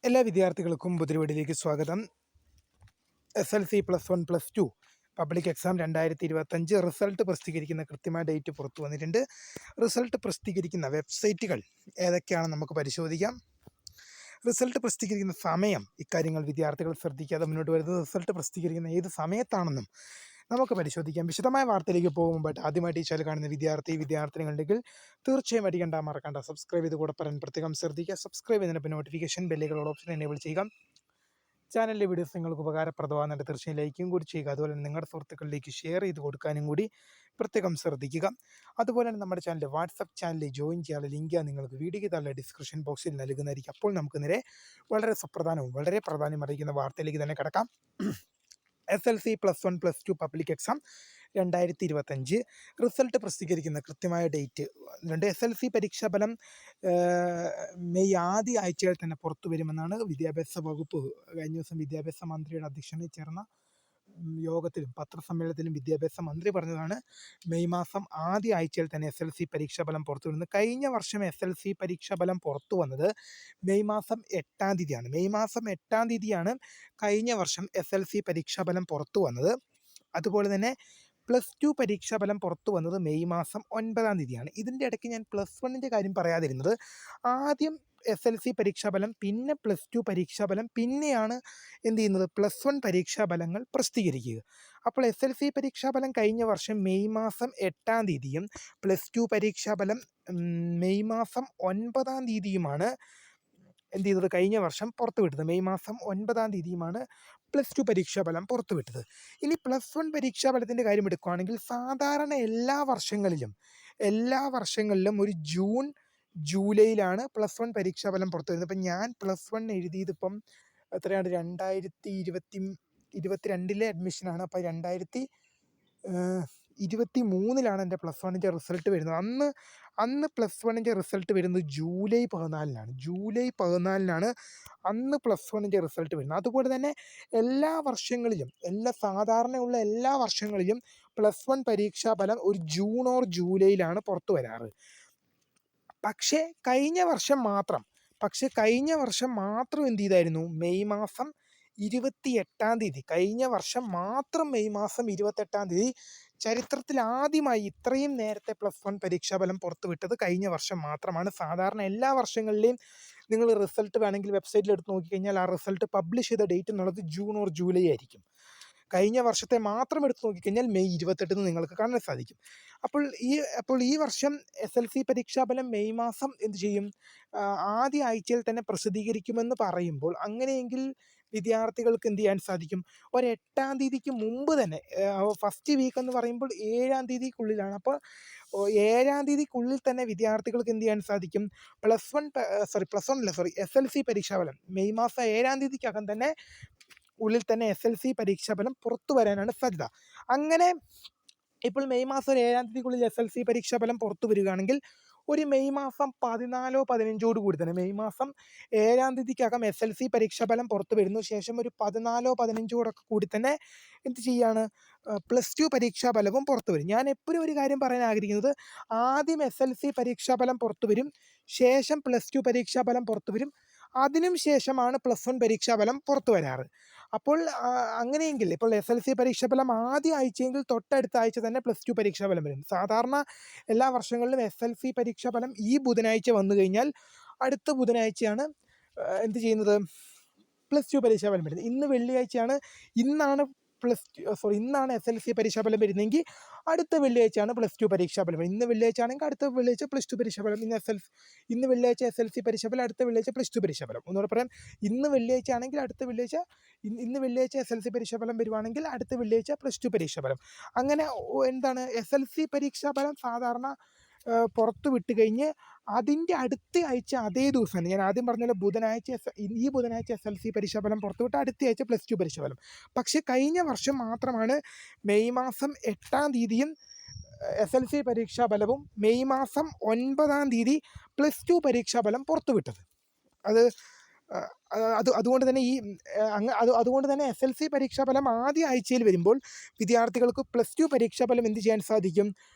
എല്ലാ വിദ്യാർത്ഥികൾക്കും പുതിയവീഡിയോയിലേക്ക് സ്വാഗതം. SLC+1+2 പബ്ലിക് എക്സാം 2025 റിസൾട്ട് പ്രസിദ്ധീകരിക്കുന്ന കൃത്യമായ ഡേറ്റ് പുറത്തു വന്നിട്ടുണ്ട്. റിസൾട്ട് പ്രസിദ്ധീകരിക്കുന്ന വെബ്സൈറ്റുകൾ ഏതൊക്കെയാണെന്ന് നമുക്ക് പരിശോധിക്കാം. റിസൾട്ട് പ്രസിദ്ധീകരിക്കുന്ന സമയം, ഇക്കാര്യങ്ങൾ വിദ്യാർത്ഥികൾ ശ്രദ്ധിക്കാതെ മുന്നോട്ട് വരുന്നത് റിസൾട്ട് പ്രസിദ്ധീകരിക്കുന്ന ഏത് സമയത്താണെന്നും നമുക്ക് പരിശോധിക്കാം. വിശദമായ വാർത്തയിലേക്ക് പോകുമ്പോൾ ആദ്യമായിട്ട് ഈ ചാനൽ കാണുന്ന വിദ്യാർത്ഥിനികളുണ്ടെങ്കിൽ തീർച്ചയായും അടിക്കണ്ട മറക്കണ്ട സബ്സ്ക്രൈബ് ചെയ്ത് കൂടെ പറയാൻ പ്രത്യേകം ശ്രദ്ധിക്കുക. സബ്സ്ക്രൈബ് ചെയ്തതിന് നോട്ടിഫിക്കേഷൻ ബെല്ലുകളുടെ ഓപ്ഷൻ എനേബിൾ ചെയ്യുക. ചാനലിലെ വീഡിയോസ് നിങ്ങൾക്ക് ഉപകാരപ്രദമാകുന്നുണ്ട് തീർച്ചയായും ലൈക്കും കൂടി ചെയ്യുക. അതുപോലെ തന്നെ നിങ്ങളുടെ സുഹൃത്തുക്കളിലേക്ക് ഷെയർ ചെയ്ത് കൊടുക്കാനും കൂടി പ്രത്യേകം ശ്രദ്ധിക്കുക. അതുപോലെ തന്നെ നമ്മുടെ ചാനൽ വാട്സപ്പ് ചാനലിൽ ജോയിൻ ചെയ്യാനുള്ള ലിങ്ക് നിങ്ങൾക്ക് വീഡിയോയ്ക്ക് താഴെ ഡിസ്ക്രിപ്ഷൻ ബോക്സിൽ നൽകുന്നതായിരിക്കും. അപ്പോൾ നമുക്ക് നേരെ വളരെ സുപ്രധാനവും വളരെ പ്രാധാന്യം അറിയിക്കുന്ന വാർത്തയിലേക്ക് തന്നെ കിടക്കാം. SLC+1+2 പബ്ലിക് എക്സാം 2025 റിസൾട്ട് പ്രസിദ്ധീകരിക്കുന്ന കൃത്യമായ ഡേറ്റ് ഉണ്ട്. SLC പരീക്ഷാഫലം മെയ് ആദ്യ ആഴ്ചയിൽ തന്നെ പുറത്തു വരുമെന്നാണ് വിദ്യാഭ്യാസ വകുപ്പ് കഴിഞ്ഞ ദിവസം വിദ്യാഭ്യാസ മന്ത്രിയുടെ അധ്യക്ഷതയിൽ ചേർന്ന യോഗത്തിലും പത്രസമ്മേളനത്തിലും വിദ്യാഭ്യാസ മന്ത്രി പറഞ്ഞതാണ്. മെയ് മാസം ആദ്യ ആഴ്ചയിൽ തന്നെ SLC പരീക്ഷാഫലം പുറത്തു വരുന്നത്. കഴിഞ്ഞ വർഷം SLC പരീക്ഷാഫലം പുറത്തു വന്നത് മെയ് മാസം 8-ാം തീയതിയാണ്. മെയ് മാസം 8-ാം തീയതിയാണ് കഴിഞ്ഞ വർഷം SLC പരീക്ഷാഫലം പുറത്തു വന്നത്. അതുപോലെ തന്നെ +2 പരീക്ഷാഫലം പുറത്തു വന്നത് മെയ് മാസം 9-ാം തീയതിയാണ്. ഇതിൻ്റെ ഇടയ്ക്ക് ഞാൻ +1ൻ്റെ കാര്യം പറയാതിരുന്നത്, ആദ്യം SLC പരീക്ഷാഫലം, പിന്നെ +2 പരീക്ഷാഫലം, പിന്നെയാണ് എന്ത് ചെയ്യുന്നത്, +1 പരീക്ഷാഫലങ്ങൾ പ്രസിദ്ധീകരിക്കുക. അപ്പോൾ SLC പരീക്ഷാഫലം കഴിഞ്ഞ വർഷം മെയ് മാസം 8-ാം തീയതിയും +2 പരീക്ഷാഫലം മെയ് മാസം 9-ാം തീയതിയുമാണ് എന്ത് ചെയ്തത്, കഴിഞ്ഞ വർഷം പുറത്തുവിട്ടത്. മെയ് മാസം 9-ാം തീയതിയുമാണ് +2 പരീക്ഷാഫലം പുറത്തുവിട്ടത്. ഇനി +1 പരീക്ഷാഫലത്തിൻ്റെ കാര്യം എടുക്കുകയാണെങ്കിൽ സാധാരണ എല്ലാ വർഷങ്ങളിലും ഒരു ജൂൺ ജൂലൈയിലാണ് +1 പരീക്ഷാഫലം പുറത്തു വരുന്നത്. ഇപ്പം ഞാൻ +1 എഴുതിയതിപ്പം എത്രയാണ്, 2022 അഡ്മിഷനാണ്. അപ്പോൾ 2023 എൻ്റെ +1ൻ്റെ റിസൾട്ട് വരുന്നത്. അന്ന് +1ൻ്റെ റിസൾട്ട് വരുന്നത് ജൂലൈ 14-നാണ് അന്ന് +1ൻ്റെ റിസൾട്ട് വരുന്നത്. അതുപോലെ തന്നെ സാധാരണയുള്ള എല്ലാ വർഷങ്ങളിലും +1 പരീക്ഷാഫലം ഒരു ജൂൺ ഓർ ജൂലൈയിലാണ് പുറത്തു വരാറ്. പക്ഷേ കഴിഞ്ഞ വർഷം മാത്രം എന്ത് ചെയ്തായിരുന്നു, മെയ് മാസം 28-ാം തീയതി, കഴിഞ്ഞ വർഷം മാത്രം മെയ് മാസം 28-ാം തീയതി ചരിത്രത്തിൽ ആദ്യമായി ഇത്രയും നേരത്തെ +1 പരീക്ഷാഫലം പുറത്തുവിട്ടത് കഴിഞ്ഞ വർഷം മാത്രമാണ്. സാധാരണ എല്ലാ വർഷങ്ങളിലെയും നിങ്ങൾ റിസൾട്ട് വേണമെങ്കിൽ വെബ്സൈറ്റിൽ എടുത്ത് നോക്കിക്കഴിഞ്ഞാൽ ആ റിസൾട്ട് പബ്ലിഷ് ചെയ്ത ഡേറ്റ് എന്നുള്ളത് ജൂൺ ഓർ ജൂലൈ ആയിരിക്കും. കഴിഞ്ഞ വർഷത്തെ മാത്രം എടുത്ത് നോക്കിക്കഴിഞ്ഞാൽ മെയ് 28 നിങ്ങൾക്ക് കാണാൻ സാധിക്കും. അപ്പോൾ ഈ വർഷം SLC പരീക്ഷാഫലം മെയ് മാസം എന്ത് ചെയ്യും, ആദ്യ ആഴ്ചയിൽ തന്നെ പ്രസിദ്ധീകരിക്കുമെന്ന് പറയുമ്പോൾ അങ്ങനെയെങ്കിൽ വിദ്യാർത്ഥികൾക്ക് എന്ത് ചെയ്യാൻ സാധിക്കും, 8-ാം തീയതിക്ക് മുമ്പ് തന്നെ, ഫസ്റ്റ് വീക്ക് എന്ന് പറയുമ്പോൾ 7-ാം തീയതിക്കുള്ളിലാണ്. അപ്പോൾ 7-ാം തീയതിക്കുള്ളിൽ തന്നെ വിദ്യാർത്ഥികൾക്ക് എന്ത് ചെയ്യാൻ സാധിക്കും, SLC പരീക്ഷാഫലം മെയ് മാസം 7-ാം തീയതിക്കകം തന്നെ SLC പരീക്ഷാഫലം പുറത്തു വരാനാണ് സാധ്യത. അങ്ങനെ ഇപ്പോൾ മെയ് മാസം 7-ാം തീയതിക്കുള്ളിൽ SLC പരീക്ഷാഫലം പുറത്തു വരികയാണെങ്കിൽ ഒരു മെയ് മാസം 14-15 കൂടി തന്നെ, മെയ് മാസം 7-ാം തീയതിക്കകം SLC പരീക്ഷാഫലം പുറത്തു വരുന്നു. ശേഷം ഒരു 14-15 കൂടി തന്നെ എന്ത് ചെയ്യാണ്, +2 പരീക്ഷാഫലവും പുറത്തു വരും. ഞാൻ എപ്പോഴും ഒരു കാര്യം പറയാൻ ആഗ്രഹിക്കുന്നത്, ആദ്യം SLC പരീക്ഷാഫലം പുറത്തു വരും, ശേഷം +2 പരീക്ഷാഫലം പുറത്തു വരും, അതിനും ശേഷമാണ് +1 പരീക്ഷാഫലം പുറത്തു വരാറ്. അപ്പോൾ അങ്ങനെയെങ്കിൽ ഇപ്പോൾ SLC പരീക്ഷാഫലം ആദ്യ ആഴ്ചയെങ്കിൽ തൊട്ടടുത്ത ആഴ്ച തന്നെ +2 പരീക്ഷാഫലം വരും. സാധാരണ എല്ലാ വർഷങ്ങളിലും SLC പരീക്ഷാഫലം ഈ ബുധനാഴ്ച വന്നു കഴിഞ്ഞാൽ അടുത്ത ബുധനാഴ്ചയാണ് എന്ത് ചെയ്യുന്നത്, +2 പരീക്ഷാഫലം വരുന്നത്. ഇന്നാണ് SLC പരീക്ഷാഫലം വരുന്നതെങ്കിൽ അടുത്ത വെള്ളിയാഴ്ചയാണ് +2 പരീക്ഷാഫലം. ഇന്ന് വെള്ളിയാഴ്ച ആണെങ്കിൽ അടുത്ത വെള്ളിയാഴ്ച +2 പരീക്ഷാഫലം. ഇന്ന് വെള്ളിയാഴ്ച SLC പരീക്ഷാഫലം, അടുത്ത വെള്ളിയാഴ്ച +2 പരീക്ഷാഫലം. ഒന്നുകൂടെ പറയാം, ഇന്ന് വെള്ളിയാഴ്ച ആണെങ്കിൽ ഇന്ന് വെള്ളിയാഴ്ച SLC പരീക്ഷാഫലം വരുവാണെങ്കിൽ അടുത്ത വെള്ളിയാഴ്ച +2 പരീക്ഷാഫലം. അങ്ങനെ എന്താണ്, SLC പരീക്ഷാഫലം സാധാരണ പുറത്തു വിട്ട് കഴിഞ്ഞ് അതിൻ്റെ അടുത്ത ആഴ്ച അതേ ദിവസമാണ്, ഞാൻ ആദ്യം പറഞ്ഞ ഈ ബുധനാഴ്ച SLC പരീക്ഷാഫലം പുറത്തുവിട്ട് അടുത്ത ആഴ്ച +2 പരീക്ഷാഫലം. പക്ഷേ കഴിഞ്ഞ വർഷം മാത്രമാണ് മെയ് മാസം 8-ാം തീയതിയും SLC പരീക്ഷാഫലവും മെയ് മാസം 9-ാം തീയതി +2 പരീക്ഷാഫലം പുറത്തുവിട്ടത്. അതുകൊണ്ട് തന്നെ SLC പരീക്ഷാഫലം ആദ്യ ആഴ്ചയിൽ വരുമ്പോൾ വിദ്യാർത്ഥികൾക്ക് +2 പരീക്ഷാഫലം എന്ത് ചെയ്യാൻ സാധിക്കും,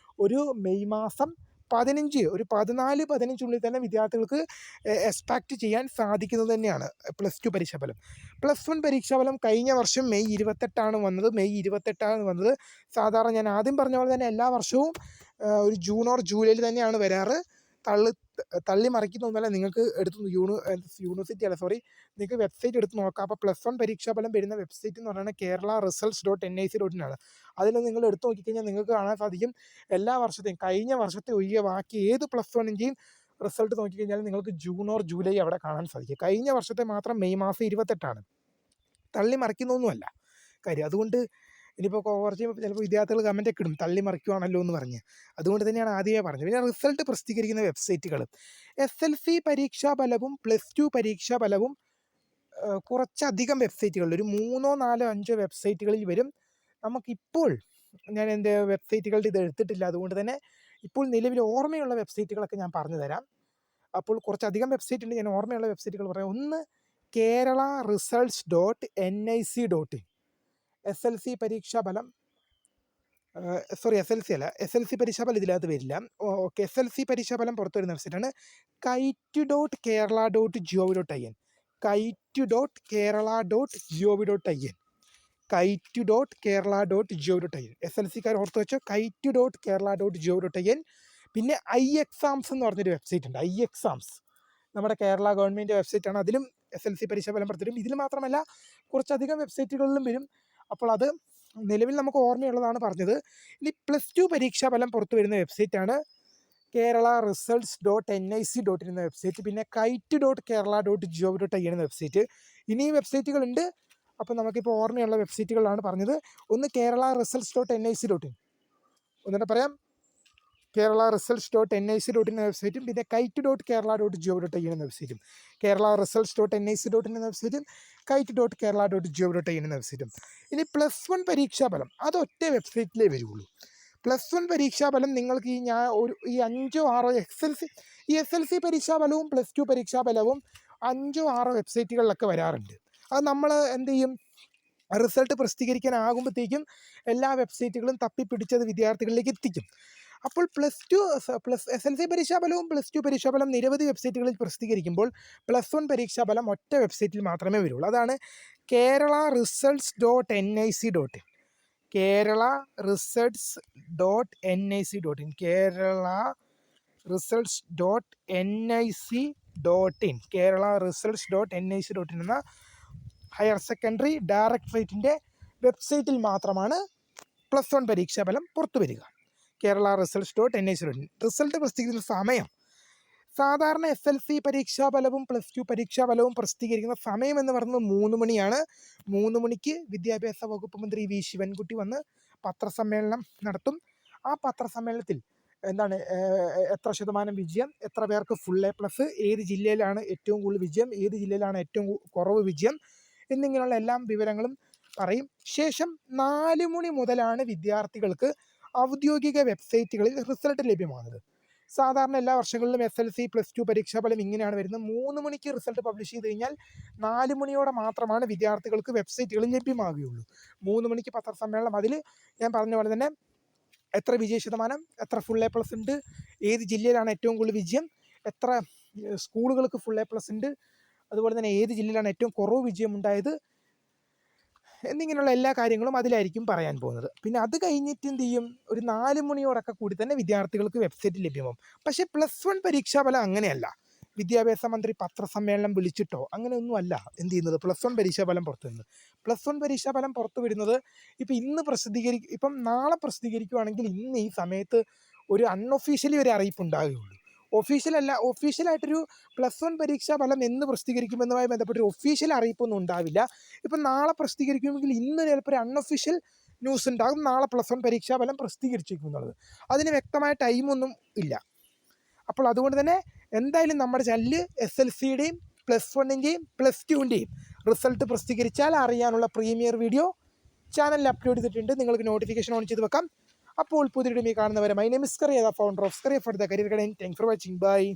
ഒരു മെയ് മാസം ഒരു 14-15 തന്നെ വിദ്യാർത്ഥികൾക്ക് എക്സ്പെക്റ്റ് ചെയ്യാൻ സാധിക്കുന്നത് തന്നെയാണ് +2 പരീക്ഷാഫലം. +1 പരീക്ഷാഫലം കഴിഞ്ഞ വർഷം മെയ് 28 വന്നത്. സാധാരണ ഞാൻ ആദ്യം പറഞ്ഞ പോലെ തന്നെ എല്ലാ വർഷവും ഒരു ജൂൺ ഓർ ജൂലൈയിൽ തന്നെയാണ് വരാറ്. തള്ളി മറിക്കുന്നൊന്നുമല്ല. നിങ്ങൾക്ക് നിങ്ങൾക്ക് വെബ്സൈറ്റ് എടുത്ത് നോക്കാം. അപ്പോൾ +1 പരീക്ഷാഫലം വരുന്ന വെബ്സൈറ്റ് എന്ന് പറയുന്നത് kerala-results.nic.in ആണ്. അതിൽ നിങ്ങൾ എടുത്ത് നോക്കിക്കഴിഞ്ഞാൽ നിങ്ങൾക്ക് കാണാൻ സാധിക്കും എല്ലാ വർഷത്തെയും കഴിഞ്ഞ വർഷത്തെ ഒഴികെ ബാക്കി ഏത് +1ൻ്റെയും റിസൾട്ട് നോക്കിക്കഴിഞ്ഞാൽ നിങ്ങൾക്ക് ജൂൺ ഓർ ജൂലൈ അവിടെ കാണാൻ സാധിക്കും. കഴിഞ്ഞ വർഷത്തെ മാത്രം മെയ് മാസം 28 തള്ളി മറിക്കുന്നൊന്നുമല്ല കാര്യം. അതുകൊണ്ട് ഇനിയിപ്പോൾ കുറച്ച് ചിലപ്പോൾ വിദ്യാർത്ഥികൾ കമൻറ്റൊക്കെ ഇടും തള്ളി മറിക്കുവാണല്ലോ എന്ന് പറഞ്ഞ്. അതുകൊണ്ട് തന്നെയാണ് ആദ്യമേ പറഞ്ഞത്. പിന്നെ റിസൾട്ട് പ്രസിദ്ധീകരിക്കുന്ന വെബ്സൈറ്റുകൾ SLC പരീക്ഷാഫലവും +2 പരീക്ഷാഫലവും കുറച്ചധികം വെബ്സൈറ്റുകളിൽ ഒരു 3, 4, 5 വെബ്സൈറ്റുകളിൽ വരും. നമുക്കിപ്പോൾ ഞാൻ എൻ്റെ വെബ്സൈറ്റുകളുടെ ഇത് എടുത്തിട്ടില്ല. അതുകൊണ്ട് തന്നെ ഇപ്പോൾ നിലവിൽ ഓർമ്മയുള്ള വെബ്സൈറ്റുകളൊക്കെ ഞാൻ പറഞ്ഞു തരാം. അപ്പോൾ കുറച്ചധികം വെബ്സൈറ്റ് ഉണ്ട്. ഞാൻ ഓർമ്മയുള്ള വെബ്സൈറ്റുകൾ പറയാം. ഒന്ന് kerala-results.nic.in. SLC പരീക്ഷാഫലം SLC പരീക്ഷാഫലം ഇതിനകത്ത് വരില്ല. ഓക്കെ, SLC പരീക്ഷാഫലം പുറത്തു വരുന്ന വെബ്സൈറ്റാണ് kite.kerala.gov.in. kite.kerala.gov.in. kite.kerala.gov.in. SLCക്കാർ ഓർത്ത് വെച്ചോ, kite.kerala.gov.in. പിന്നെ iExams എന്ന് പറഞ്ഞൊരു വെബ്സൈറ്റ് ഉണ്ട്. iExams നമ്മുടെ കേരള ഗവൺമെൻറ് വെബ്സൈറ്റാണ്. അതിലും SLC പരീക്ഷാഫലം പുറത്തു വരും. ഇതിൽ മാത്രമല്ല കുറച്ചധികം വെബ്സൈറ്റുകളിലും വരും. അപ്പോൾ അത് നിലവിൽ നമുക്ക് ഓർമ്മയുള്ളതാണ് പറഞ്ഞത്. ഇനി +2 പരീക്ഷാഫലം പുറത്തു വരുന്ന വെബ്സൈറ്റാണ് kerala-results.nic.in എന്ന വെബ്സൈറ്റ്. പിന്നെ kite.kerala.gov.in എന്ന വെബ്സൈറ്റ്. ഇനിയും വെബ്സൈറ്റുകളുണ്ട്. അപ്പോൾ നമുക്കിപ്പോൾ ഓർമ്മയുള്ള വെബ്സൈറ്റുകളാണ് പറഞ്ഞത്. ഒന്ന് kerala-results.nic.in, ഒന്നുകൂടെ പറയാം, kerala-results.nic.in എന്ന വെബ്സൈറ്റും പിന്നെ kite.kerala.gov.in എന്ന വെബ്സൈറ്റും. kerala-results.nic.in എന്ന വെബ്സൈറ്റും kite.kerala.gov.in എന്ന വെബ്സൈറ്റും. ഇനി +1 പരീക്ഷാഫലം അത് ഒറ്റ വെബ്സൈറ്റിലേ വരുള്ളൂ. +1 പരീക്ഷാഫലം നിങ്ങൾക്ക് ഈ 5 6 SLC പരീക്ഷാഫലവും +2 പരീക്ഷാഫലവും 5 6 വെബ്സൈറ്റുകളിലൊക്കെ വരാറുണ്ട്. അത് നമ്മൾ എന്ത് ചെയ്യും, റിസൾട്ട് പ്രസിദ്ധീകരിക്കാനാകുമ്പോഴത്തേക്കും എല്ലാ വെബ്സൈറ്റുകളും തപ്പിപ്പിടിച്ചത് വിദ്യാർത്ഥികളിലേക്ക് എത്തിക്കും. അപ്പോൾ SLC പരീക്ഷാഫലവും +2 പരീക്ഷാഫലം നിരവധി വെബ്സൈറ്റുകളിൽ പ്രസിദ്ധീകരിക്കുമ്പോൾ +1 പരീക്ഷാഫലം ഒറ്റ വെബ്സൈറ്റിൽ മാത്രമേ വരുള്ളൂ. അതാണ് kerala-results.nic.in. kerala-results.nic.in. kerala-results.nic.in. kerala-results.nic.in എന്ന ഹയർ സെക്കൻഡറി ഡയറക്ടറേറ്റിൻ്റെ വെബ്സൈറ്റിൽ മാത്രമാണ് +1 പരീക്ഷാഫലം പുറത്തു വരിക. kerala-results.nic.in. റിസൾട്ട് പ്രസിദ്ധീകരിക്കുന്ന സമയം സാധാരണ SLC പരീക്ഷാഫലവും +2 പരീക്ഷാഫലവും പ്രസിദ്ധീകരിക്കുന്ന സമയം എന്ന് പറയുന്നത് 3 മണിയാണ്. 3 മണിക്ക് വിദ്യാഭ്യാസ വകുപ്പ് മന്ത്രി വി ശിവൻകുട്ടി വന്ന് പത്രസമ്മേളനം നടത്തും. ആ പത്രസമ്മേളനത്തിൽ എന്താണ് എത്ര ശതമാനം വിജയം, എത്ര പേർക്ക് ഫുൾ A+, ഏത് ജില്ലയിലാണ് ഏറ്റവും കൂടുതൽ വിജയം, ഏത് ജില്ലയിലാണ് ഏറ്റവും കുറവ് വിജയം എന്നിങ്ങനെയുള്ള എല്ലാ വിവരങ്ങളും പറയും. ശേഷം 4 മണി മുതലാണ് വിദ്യാർത്ഥികൾക്ക് ഔദ്യോഗിക വെബ്സൈറ്റുകളിൽ റിസൾട്ട് ലഭ്യമാകുന്നത്. സാധാരണ എല്ലാ വർഷങ്ങളിലും SLC +2 പരീക്ഷാഫലം ഇങ്ങനെയാണ് വരുന്നത്. 3 മണിക്ക് റിസൾട്ട് പബ്ലിഷ് ചെയ്ത് കഴിഞ്ഞാൽ 4 മണിയോടെ മാത്രമാണ് വിദ്യാർത്ഥികൾക്ക് വെബ്സൈറ്റുകളിൽ ലഭ്യമാകുകയുള്ളൂ. 3 മണിക്ക് പത്രസമ്മേളനം. അതിൽ ഞാൻ പറഞ്ഞ പോലെ തന്നെ എത്ര വിജയ ശതമാനം, എത്ര ഫുൾ A+ ഉണ്ട്, ഏത് ജില്ലയിലാണ് ഏറ്റവും കൂടുതൽ വിജയം, എത്ര സ്കൂളുകൾക്ക് ഫുൾ A+ ഉണ്ട്, അതുപോലെ തന്നെ ഏത് ജില്ലയിലാണ് ഏറ്റവും കുറവ് വിജയം ഉണ്ടായത് എന്നിങ്ങനെയുള്ള എല്ലാ കാര്യങ്ങളും അതിലായിരിക്കും പറയാൻ പോകുന്നത്. പിന്നെ അത് കഴിഞ്ഞിട്ട് എന്ത് ചെയ്യും, ഒരു 4 മണിയോടൊക്കെ കൂടി തന്നെ വിദ്യാർത്ഥികൾക്ക് വെബ്സൈറ്റ് ലഭ്യമാകും. പക്ഷേ +1 പരീക്ഷാഫലം അങ്ങനെയല്ല. വിദ്യാഭ്യാസ മന്ത്രി പത്രസമ്മേളനം വിളിച്ചിട്ടോ അങ്ങനെയൊന്നും അല്ല എന്ത് ചെയ്യുന്നത് +1 പരീക്ഷാഫലം പുറത്തു വരുന്നത്. +1 പരീക്ഷാഫലം പുറത്തു വരുന്നത് ഇപ്പം നാളെ പ്രസിദ്ധീകരിക്കുകയാണെങ്കിൽ ഇന്ന് ഈ സമയത്ത് ഒരു അൺഒഫീഷ്യലി ഒരു അറിയിപ്പ് ഉണ്ടാകുകയുള്ളൂ. ഒഫീഷ്യലായിട്ടൊരു +1 പരീക്ഷാഫലം എന്ന് പ്രസിദ്ധീകരിക്കുമെന്നുമായി ബന്ധപ്പെട്ടൊരു ഒഫീഷ്യൽ അറിയിപ്പൊന്നും ഉണ്ടാവില്ല. ഇപ്പം നാളെ പ്രസിദ്ധീകരിക്കുമെങ്കിൽ ഇന്ന് ചിലപ്പോൾ ഒരു അൺഒഫീഷ്യൽ ന്യൂസ് ഉണ്ടാകും, നാളെ +1 പരീക്ഷാഫലം പ്രസിദ്ധീകരിച്ചിരിക്കും എന്നുള്ളത്. അതിന് വ്യക്തമായ ടൈമൊന്നും ഇല്ല. അപ്പോൾ അതുകൊണ്ട് തന്നെ എന്തായാലും നമ്മുടെ ചാനലിൽ SLCയുടെയും +1ൻ്റെയും +2ൻ്റെയും റിസൾട്ട് പ്രസിദ്ധീകരിച്ചാൽ അറിയാനുള്ള പ്രീമിയർ വീഡിയോ ചാനലിൽ അപ്ലോഡ് ചെയ്തിട്ടുണ്ട്. നിങ്ങൾക്ക് നോട്ടിഫിക്കേഷൻ ഓൺ ചെയ്ത് വെക്കാം. അപ്പോൾ പുതിയൊരു കാണുന്നവരെ my name is Kariya, founder of Kariya for the career guidance. Thanks for watching. By.